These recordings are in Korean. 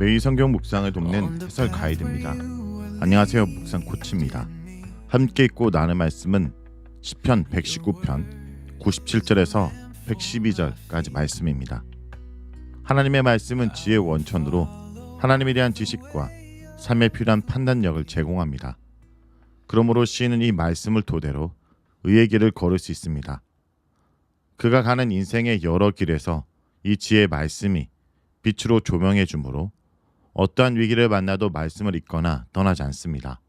매일 성경 묵상을 돕는 해설 가이드입니다. 안녕하세요, 묵상 코치입니다. 함께 읽고 나눌 말씀은 시편 119편 97절에서 112절까지 말씀입니다. 하나님의 말씀은 지혜의 원천으로 하나님에 대한 지식과 삶에 필요한 판단력을 제공합니다. 그러므로 시인은 이 말씀을 토대로 의의 길을 걸을 수 있습니다. 그가 가는 인생의 여러 길에서 이 지혜의 말씀이 빛으로 조명해 주므로 어떠한 위기를 만나도 말씀을 읽거나 떠나지 않습니다.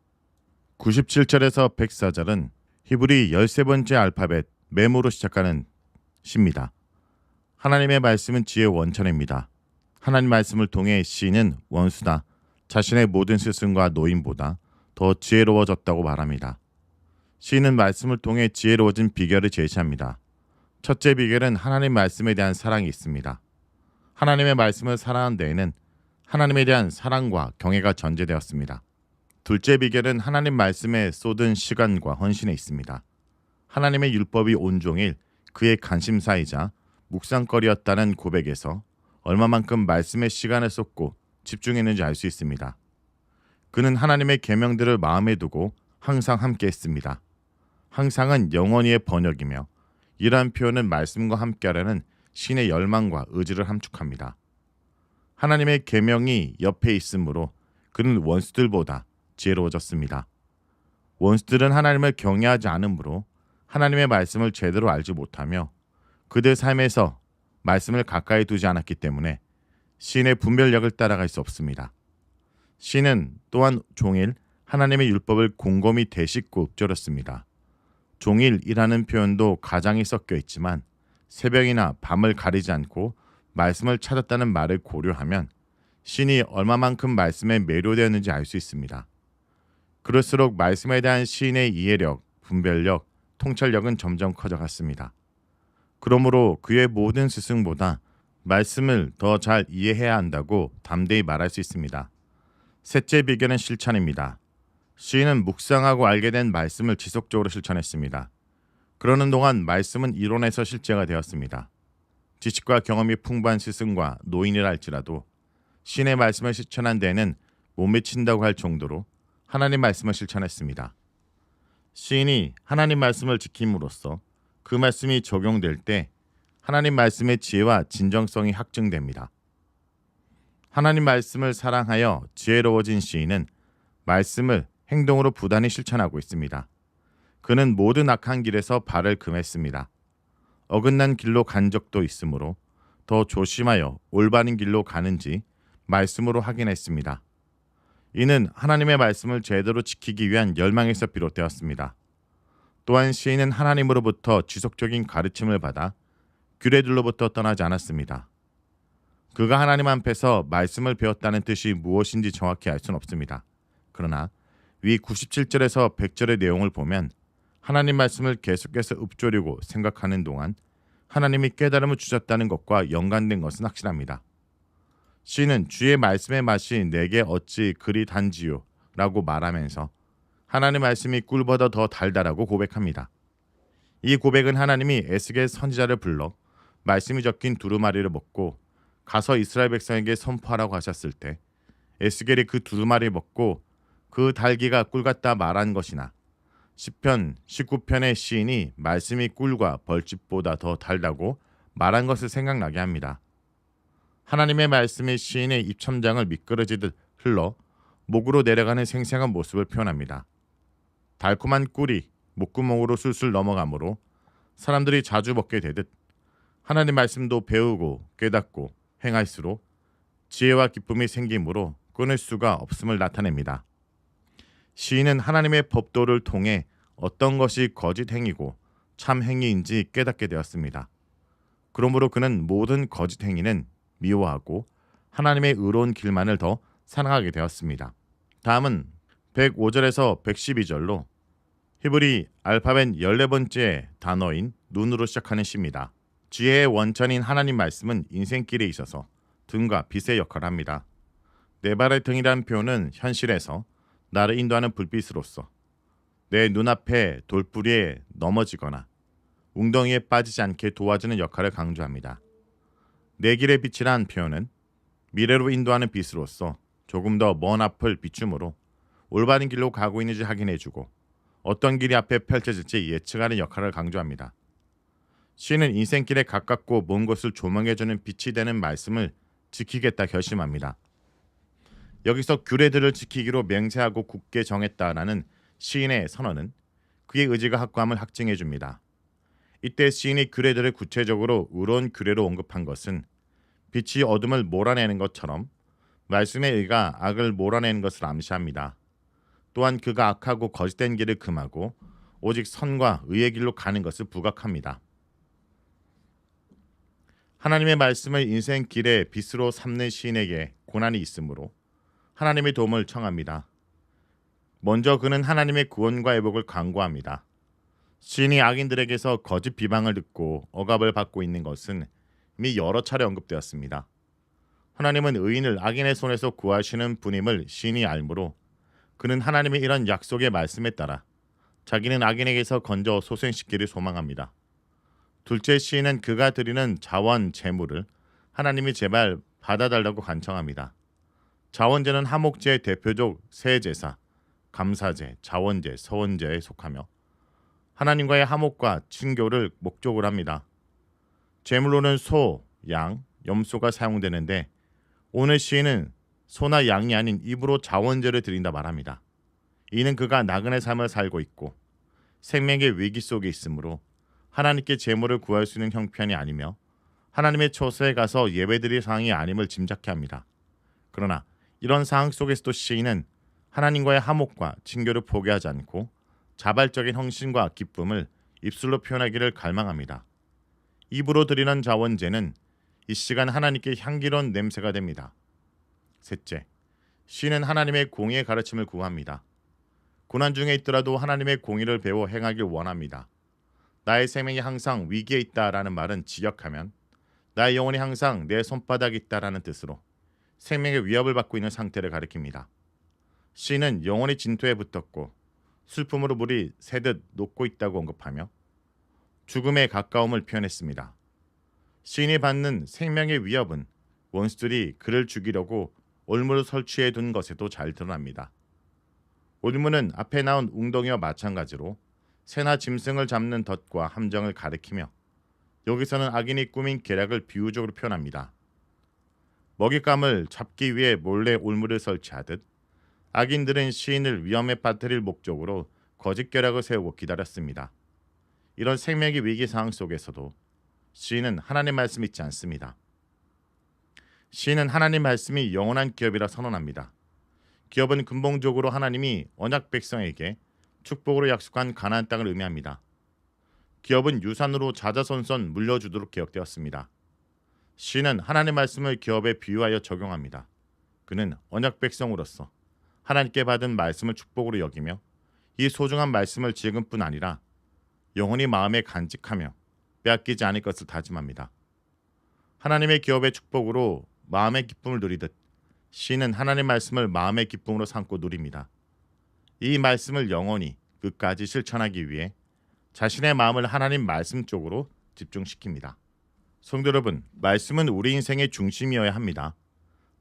97절에서 104절은 히브리 13번째 알파벳 멤으로 시작하는 시입니다. 하나님의 말씀은 지혜의 원천입니다. 하나님 말씀을 통해 시인은 원수나 자신의 모든 스승과 노인보다 더 지혜로워졌다고 말합니다. 시인은 말씀을 통해 지혜로워진 비결을 제시합니다. 첫째 비결은 하나님 말씀에 대한 사랑이 있습니다. 하나님의 말씀을 사랑한 데에는 하나님에 대한 사랑과 경외가 전제되었습니다. 둘째 비결은 하나님 말씀에 쏟은 시간과 헌신에 있습니다. 하나님의 율법이 온종일 그의 관심사이자 묵상거리였다는 고백에서 얼마만큼 말씀에 시간을 쏟고 집중했는지 알 수 있습니다. 그는 하나님의 계명들을 마음에 두고 항상 함께 했습니다. 항상은 영원히의 번역이며 이러한 표현은 말씀과 함께하라는 신의 열망과 의지를 함축합니다. 하나님의 계명이 옆에 있으므로 그는 원수들보다 지혜로워졌습니다. 원수들은 하나님을 경외하지 않으므로 하나님의 말씀을 제대로 알지 못하며 그들 삶에서 말씀을 가까이 두지 않았기 때문에 시인의 분별력을 따라갈 수 없습니다. 시인은 또한 종일 하나님의 율법을 곰곰이 되씹고 읊조렸습니다. 종일이라는 표현도 가장이 섞여 있지만 새벽이나 밤을 가리지 않고 말씀을 찾았다는 말을 고려하면 시인이 얼마만큼 말씀에 매료되었는지 알 수 있습니다. 그럴수록 말씀에 대한 시인의 이해력, 분별력, 통찰력은 점점 커져갔습니다. 그러므로 그의 모든 스승보다 말씀을 더 잘 이해해야 한다고 담대히 말할 수 있습니다. 셋째 비결은 실천입니다. 시인은 묵상하고 알게 된 말씀을 지속적으로 실천했습니다. 그러는 동안 말씀은 이론에서 실제가 되었습니다. 지식과 경험이 풍부한 스승과 노인이라 할지라도 신의 말씀을 실천한 데에는 못 미친다고 할 정도로 하나님 말씀을 실천했습니다. 시인이 하나님 말씀을 지킴으로써 그 말씀이 적용될 때 하나님 말씀의 지혜와 진정성이 확증됩니다. 하나님 말씀을 사랑하여 지혜로워진 시인은 말씀을 행동으로 부단히 실천하고 있습니다. 그는 모든 악한 길에서 발을 금했습니다. 어긋난 길로 간 적도 있으므로 더 조심하여 올바른 길로 가는지 말씀으로 확인했습니다. 이는 하나님의 말씀을 제대로 지키기 위한 열망에서 비롯되었습니다. 또한 시인은 하나님으로부터 지속적인 가르침을 받아 규례들로부터 떠나지 않았습니다. 그가 하나님 앞에서 말씀을 배웠다는 뜻이 무엇인지 정확히 알 수는 없습니다. 그러나 위 97절에서 100절의 내용을 보면 하나님 말씀을 계속해서 읊조리고 생각하는 동안 하나님이 깨달음을 주셨다는 것과 연관된 것은 확실합니다. 시인은 주의 말씀의 맛이 내게 어찌 그리 단지요 라고 말하면서 하나님 말씀이 꿀보다 더 달달하고 고백합니다. 이 고백은 하나님이 에스겔 선지자를 불러 말씀이 적힌 두루마리를 먹고 가서 이스라엘 백성에게 선포하라고 하셨을 때 에스겔이 그 두루마리를 먹고 그 달기가 꿀 같다 말한 것이나 시편 19편의 시인이 말씀이 꿀과 벌집보다 더 달다고 말한 것을 생각나게 합니다. 하나님의 말씀이 시인의 입천장을 미끄러지듯 흘러 목으로 내려가는 생생한 모습을 표현합니다. 달콤한 꿀이 목구멍으로 술술 넘어가므로 사람들이 자주 먹게 되듯 하나님 말씀도 배우고 깨닫고 행할수록 지혜와 기쁨이 생기므로 끊을 수가 없음을 나타냅니다. 시인은 하나님의 법도를 통해 어떤 것이 거짓 행위고 참 행위인지 깨닫게 되었습니다. 그러므로 그는 모든 거짓 행위는 미워하고 하나님의 의로운 길만을 더 사랑하게 되었습니다. 다음은 105절에서 112절로 히브리 알파벳 14번째 단어인 눈으로 시작하는 시입니다. 지혜의 원천인 하나님 말씀은 인생길에 있어서 등과 빛의 역할을 합니다. 내 발의 등이라는 표현은 현실에서 나를 인도하는 불빛으로서 내 눈앞에 돌부리에 넘어지거나 웅덩이에 빠지지 않게 도와주는 역할을 강조합니다. 내 길의 빛이란 표현은 미래로 인도하는 빛으로서 조금 더 먼 앞을 비춤으로 올바른 길로 가고 있는지 확인해주고 어떤 길이 앞에 펼쳐질지 예측하는 역할을 강조합니다. 시인은 인생길에 가깝고 먼 곳을 조망해주는 빛이 되는 말씀을 지키겠다 결심합니다. 여기서 규례들을 지키기로 맹세하고 굳게 정했다라는 시인의 선언은 그의 의지가 확고함을 확증해줍니다. 이때 시인이 규례들을 구체적으로 의로운 규례로 언급한 것은 빛이 어둠을 몰아내는 것처럼 말씀의 의가 악을 몰아내는 것을 암시합니다. 또한 그가 악하고 거짓된 길을 금하고 오직 선과 의의 길로 가는 것을 부각합니다. 하나님의 말씀을 인생길의 빛으로 삼는 시인에게 고난이 있으므로 하나님의 도움을 청합니다. 먼저 그는 하나님의 구원과 회복을 간구합니다. 시인이 악인들에게서 거짓 비방을 듣고 억압을 받고 있는 것은 이미 여러 차례 언급되었습니다. 하나님은 의인을 악인의 손에서 구하시는 분임을 시인이 알므로 그는 하나님의 이런 약속의 말씀에 따라 자기는 악인에게서 건져 소생시키기를 소망합니다. 둘째, 시인은 그가 드리는 자원, 제물을 하나님이 제발 받아달라고 간청합니다. 자원제는 하목제의 대표적 세 제사, 감사제, 자원제, 서원제에 속하며 하나님과의 화목과 친교를 목적으로 합니다. 제물로는 소, 양, 염소가 사용되는데 오늘 시인은 소나 양이 아닌 입으로 자원제를 드린다 말합니다. 이는 그가 나그네 삶을 살고 있고 생명의 위기 속에 있으므로 하나님께 제물을 구할 수 있는 형편이 아니며 하나님의 처소에 가서 예배드릴 상황이 아님을 짐작케 합니다. 그러나 이런 상황 속에서도 시인은 하나님과의 화목과 친교를 포기하지 않고 자발적인 헌신과 기쁨을 입술로 표현하기를 갈망합니다. 입으로 드리는 자원제는 이 시간 하나님께 향기로운 냄새가 됩니다. 셋째, 시인은 하나님의 공의의 가르침을 구합니다. 고난 중에 있더라도 하나님의 공의를 배워 행하길 원합니다. 나의 생명이 항상 위기에 있다라는 말은 직역하면 나의 영혼이 항상 내 손바닥에 있다라는 뜻으로 생명의 위협을 받고 있는 상태를 가리킵니다. 시인은 영혼이 진토에 붙었고 슬픔으로 물이 새듯 녹고 있다고 언급하며 죽음에 가까움을 표현했습니다. 시인이 받는 생명의 위협은 원수들이 그를 죽이려고 올무를 설치해 둔 것에도 잘 드러납니다. 올무는 앞에 나온 웅덩이와 마찬가지로 새나 짐승을 잡는 덫과 함정을 가리키며 여기서는 악인이 꾸민 계략을 비유적으로 표현합니다. 먹잇감을 잡기 위해 몰래 올무를 설치하듯 악인들은 시인을 위험에 빠뜨릴 목적으로 거짓 계략을 세우고 기다렸습니다. 이런 생명의 위기 상황 속에서도 시인은 하나님 말씀 잊지 않습니다. 시인은 하나님 말씀이 영원한 기업이라 선언합니다. 기업은 근본적으로 하나님이 언약 백성에게 축복으로 약속한 가나안 땅을 의미합니다. 기업은 유산으로 자자손손 물려주도록 기억되었습니다. 시인은 하나님 말씀을 기업에 비유하여 적용합니다. 그는 언약 백성으로서 하나님께 받은 말씀을 축복으로 여기며 이 소중한 말씀을 지금뿐 아니라 영원히 마음에 간직하며 빼앗기지 않을 것을 다짐합니다. 하나님의 기업의 축복으로 마음의 기쁨을 누리듯 시인은 하나님 말씀을 마음의 기쁨으로 삼고 누립니다. 이 말씀을 영원히 끝까지 실천하기 위해 자신의 마음을 하나님 말씀 쪽으로 집중시킵니다. 성도 여러분, 말씀은 우리 인생의 중심이어야 합니다.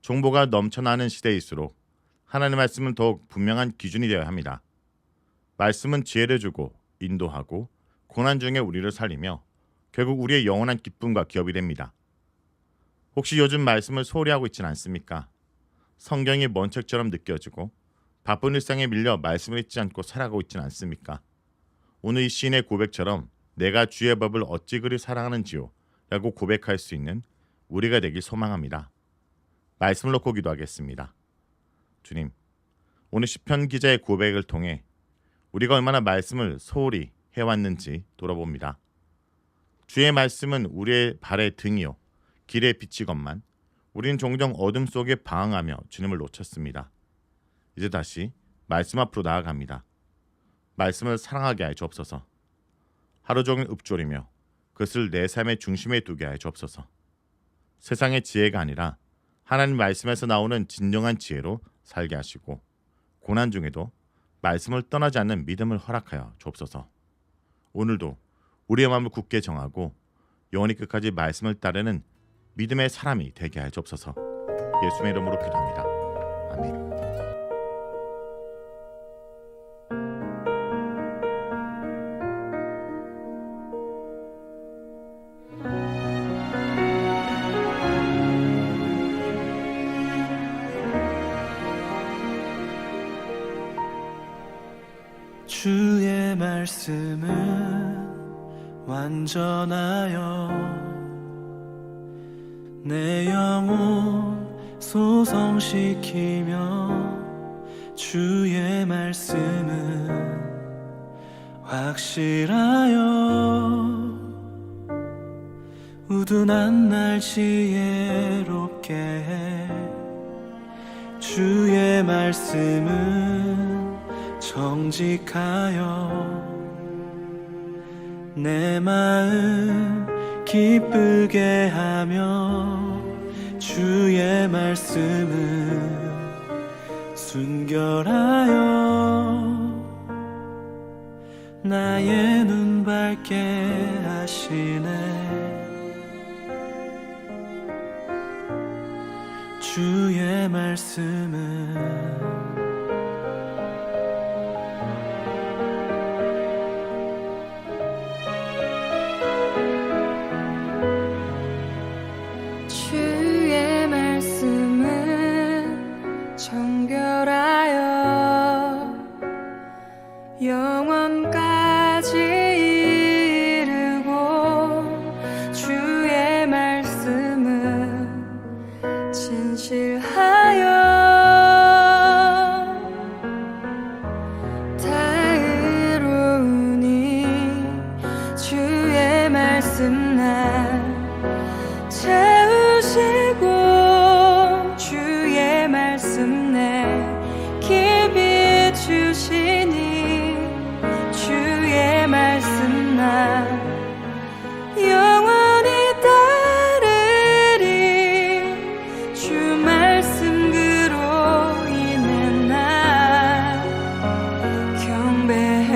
정보가 넘쳐나는 시대일수록 하나님 말씀은 더욱 분명한 기준이 되어야 합니다. 말씀은 지혜를 주고 인도하고 고난 중에 우리를 살리며 결국 우리의 영원한 기쁨과 기업이 됩니다. 혹시 요즘 말씀을 소홀히 하고 있지는 않습니까? 성경이 먼 책처럼 느껴지고 바쁜 일상에 밀려 말씀을 읽지 않고 살아가고 있지는 않습니까? 오늘 이 시인의 고백처럼 내가 주의 법을 어찌 그리 사랑하는지요 라고 고백할 수 있는 우리가 되길 소망합니다. 말씀을 놓고 기도하겠습니다. 주님, 오늘 시편 기자의 고백을 통해 우리가 얼마나 말씀을 소홀히 해왔는지 돌아봅니다. 주의 말씀은 우리의 발의 등이요 길의 빛이건만 우리는 종종 어둠 속에 방황하며 주님을 놓쳤습니다. 이제 다시 말씀 앞으로 나아갑니다. 말씀을 사랑하게 하여 주옵소서. 하루 종일 읊조리며 그것을 내 삶의 중심에 두게 하여 주옵소서. 세상의 지혜가 아니라 하나님 말씀에서 나오는 진정한 지혜로 살게 하시고 고난 중에도 말씀을 떠나지 않는 믿음을 허락하여 주옵소서. 오늘도 우리의 마음을 굳게 정하고 영원히 끝까지 말씀을 따르는 믿음의 사람이 되게 하여 주옵소서. 예수의 이름으로 기도합니다. 아멘. 주의 말씀은 완전하여 내 영혼 소성시키며 주의 말씀은 확실하여 우둔한 날 지혜롭게 해 주의 말씀은 정직하여 내 마음 기쁘게 하며 주의 말씀은 순결하여 나의 눈 밝게 하시네 주의 말씀은 주의 말씀은 정결하여 영원까지 이르고 주의 말씀은 진실하여 다 의로우니 주의 말씀 날 채우시고 주의 말씀 내 길 비추시니 주의 말씀 나 영원히 따르리 주 말씀 그로 인해 나 경배해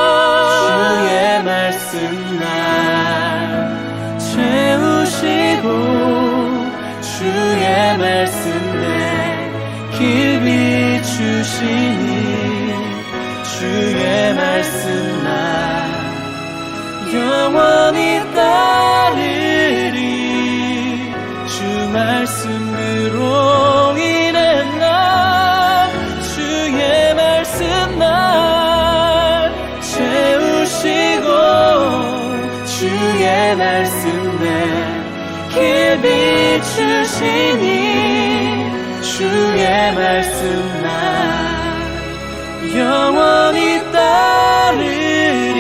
주의 말씀 날 채우시고 주의 말씀 내 길 비추시니 주의 말씀 날 영원히 따르리 주 말씀 그로 인해 나 주의 말씀 날 채우시고 주의 말씀 내 길 비추시니 주의 말씀 날 영원히 따르리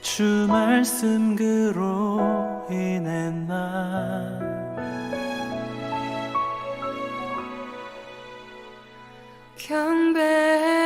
주 말씀 그로 인해 나 경배